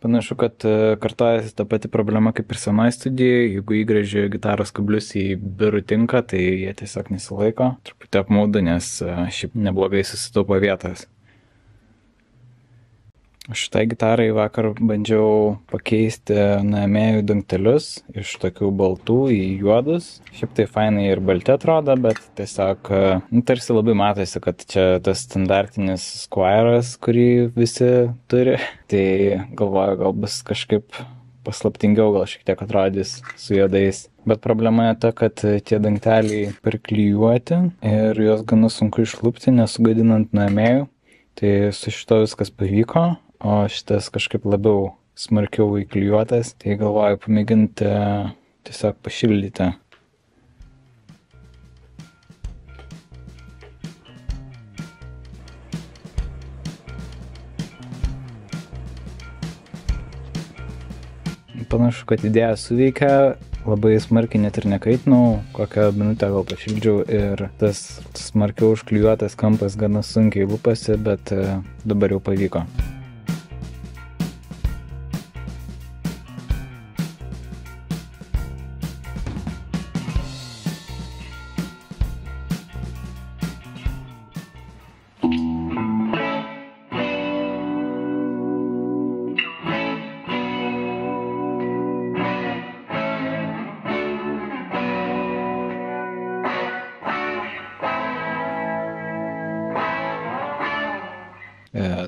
Panašu, kad kartojasi ta pati problema kaip ir senai studijai. Jeigu įgrėži gitaros kablius į birų tinką, tai jie tiesiog nesilaiko. Truputį apmaudu, nes šiaip neblogai susitaupo vietos. Šitai gitarai vakar bandžiau pakeisti nuėmėjų dangtelius iš tokių baltų į juodus. Šiaip tai fainai ir balti atrodo, bet tiesiog tarsi labai matosi, kad čia tas standartinis Squire'as, kurį visi turi. Tai galvoju, gal bus kažkaip paslaptingiau, gal šiek tiek atrodys su juodais. Bet problema ta, kad tie dangteliai perklijuoti ir juos gana sunku išlupti, nesugadinant nuėmėjų. Tai su šito viskas pavyko. O šitas kažkaip labiau smarkiau įklijuotas, tai galvoju pamėginti tiesiog pašildyti. Panašu, kad idėja suveikia, labai smarkiai net ir nekaitinau, kokią minutę gal pašildžiau ir tas smarkiau užklijuotas kampas gana sunkiai lupasi, bet dabar jau pavyko.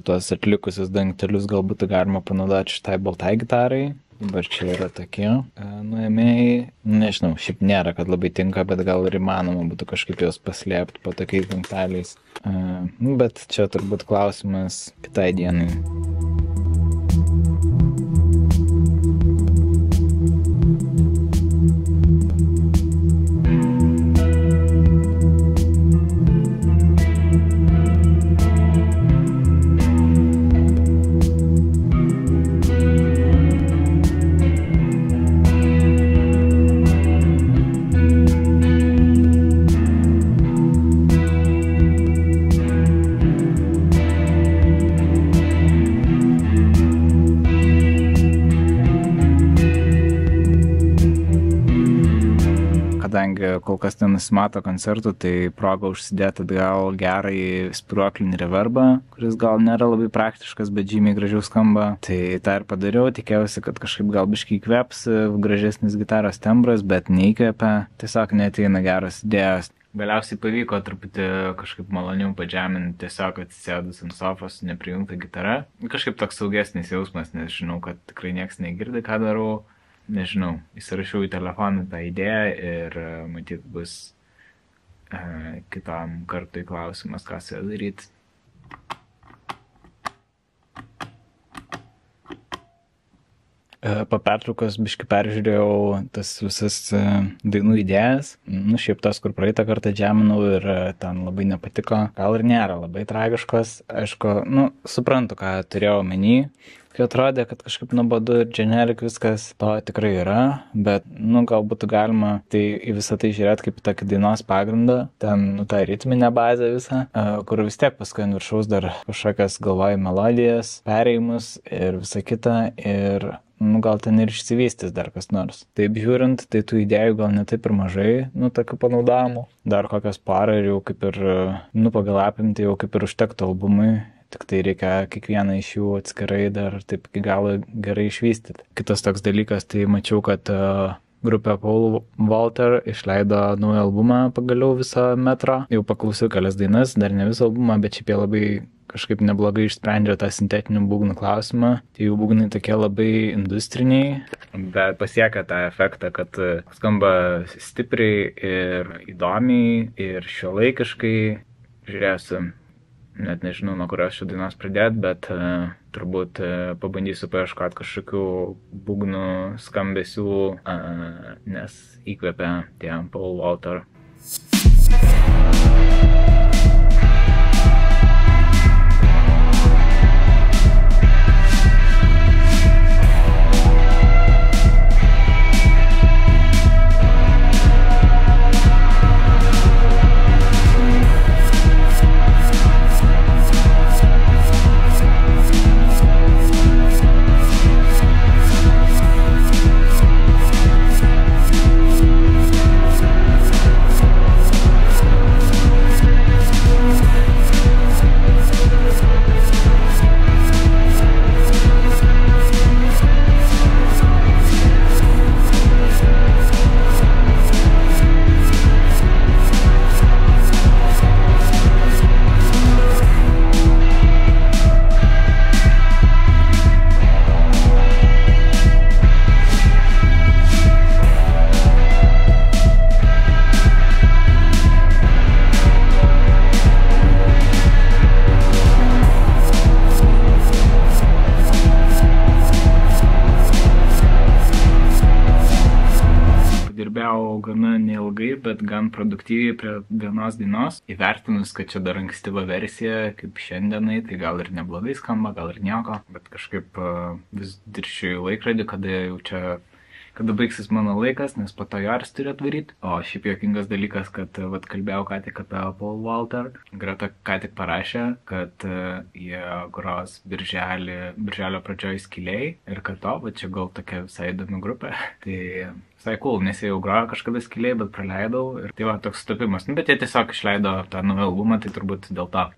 Tuos atlikusius dangtelius galbūt galima panaudoti šitai baltai gitarai. Dabar čia yra tokie nuėmėjai. Nežinau, šiaip nėra, kad labai tinka, bet gal ir įmanoma būtų kažkaip juos paslėpti po tokiais dangteliais. Bet čia turbūt klausimas kitai dienai. Kadangi kol kas nenusimato koncertų, tai proga užsidėti atgal gerąjį spiruoklinį reverbą, kuris gal nėra labai praktiškas, bet žymiai gražiau skamba. Tai tą ir padariau, tikėjausi, kad kažkaip gal biškį įkvėps gražesnis gitaros tembras, bet neįkvėpia, tiesiog neateina geros idėjos. Galiausiai pavyko truputį kažkaip maloniau padžeminti, tiesiog atsisėdus ant sofos su neprijungta gitara. Kažkaip toks saugesnis jausmas, nes žinau, kad tikrai nieks negirdi, ką darau. Nežinau, įsirašiau į telefoną tą idėją ir matyt bus kitam kartui klausimas, ką su ją daryti. Po pertraukos biškį peržiūrėjau tas visas dainų idėjas. Šiaip tas, kur praeitą kartą džeminau ir ten labai nepatiko. Gal ir nėra labai tragiškos. Aišku, suprantu, ką turėjau omeny. Kai atrodė, kad kažkaip nuobodu ir generic viskas, to tikrai yra, bet, gal būtų galima į visą tai žiūrėti kaip tokį dainos pagrindą, ten, tą ritminę bazę visą, kur vis tiek paskui ant viršaus dar kažkokias galvoju melodijas, perėjimus ir visą kitą, ir, gal ten ir išsivystys dar kas nors. Taip žiūrint, tai tų idėjų gal ne taip ir mažai, tokių panaudojimų. Dar kokios porą ir jau kaip ir, pagal apimtį jau kaip ir užtektų albumui. Tik tai reikia kiekvieną iš jų atskirai dar taip iki galo gerai išvystyti. Kitas toks dalykas, tai mačiau, kad grupė Paul Walter išleido naują albumą pagaliau visą Metro. Jau paklausiau kelias dainas, dar ne visą albumą, bet šiaip jie labai kažkaip neblogai išsprendžia tą sintetinių būgnų klausimą. Tai jų būgnai tokie labai industriniai, bet pasiekia tą efektą, kad skamba stipriai ir įdomiai ir šiuolaikiškai. Žiūrėsiu. Net nežinau, nuo kurios šių dainos pradėti, bet turbūt pabandysiu paieškoti kažkokių būgnų skambesių, nes įkvepia tie Paul Walter. šiaip, bet gan produktyviai prie vienos dainos. Įvertinus, kad čia dar ankstyva versija, kaip šiandienai, tai gal ir neblogai skamba, gal ir nieko, bet kažkaip vis diršiu į laikrodį, kada baigsis mano laikas, nes po to Joris turi atvaryti. O šiaip jokingas dalykas, kad kalbėjau ką tik apie Paul Walter. Greta ką tik parašė, kad jie gros birželio pradžioj Skylėj ir kad čia gal tokia visai įdomi grupė. Tai visai cool, nes jie jau grojo kažkada Skylėj, bet praleidau. Ir tai toks sutapimas. Bet jie tiesiog išleido tą naują albumą, tai turbūt dėl to.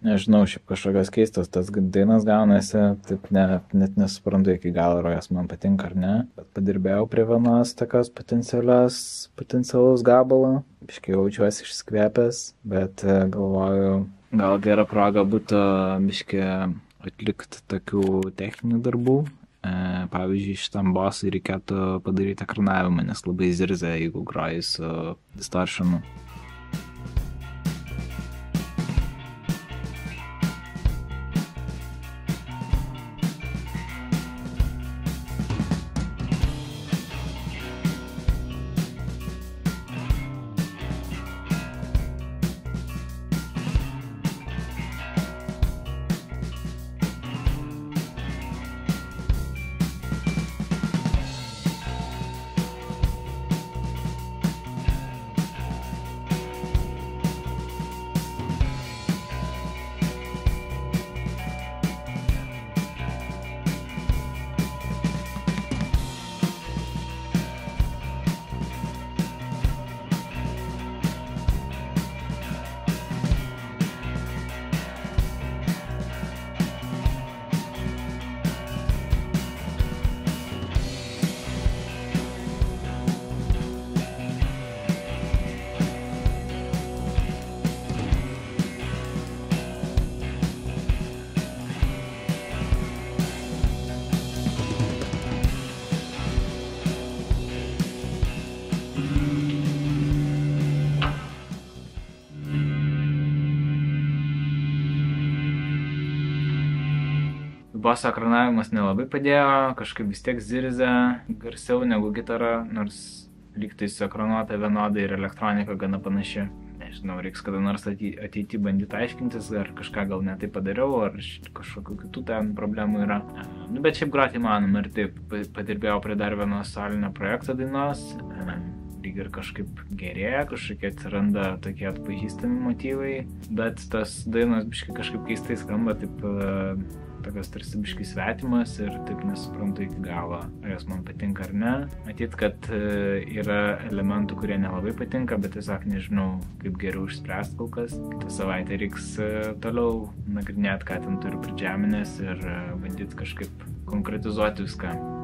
Nežinau, šiaip kažkokios keistos tas dainas gaunasi, taip net nesuprantu iki galo, ar jos man patinka ar ne, bet padirbėjau prie vienos tokios potencialaus gabalo, biškai jaučiuosi išskvėpęs, bet galvoju, gal gera proga būtų biškai atlikti tokių techninių darbų. Pavyzdžiui, šitam bosui reikėtų padaryti ekranavimą, nes labai zirzia, jeigu groji su distortionu. baso ekranavimas nelabai padėjo, kažkaip vis tiek zirzė garsiau negu gitara, nors lygtais ekranuota vienodai ir elektronika gana panaši. Nežinau, reiks kada nors ateity bandyti aiškintis, ar kažką gal ne taip padariau, ar kažkokių kitų ten problemų yra. Bet šiaip groti įmanoma ir taip, padirbėjau prie dar vieno solinio projekto dainos, lyg ir kažkaip gerėja, kažkokie atsiranda tokie atpažįstami motyvai, bet tas dainos biškai kažkaip keistai skamba, taip tokios tarsi biškai svetimas ir taip nesuprantu iki galo, ar jos man patinka ar ne. Matyt, kad yra elementų, kurie nelabai patinka, bet tiesiog nežinau, kaip geriau išspręsti kol kas. Kitą savaitę reiks toliau nagrinėti, ką ten turiu pridžiaminės ir bandyti kažkaip konkretizuoti viską.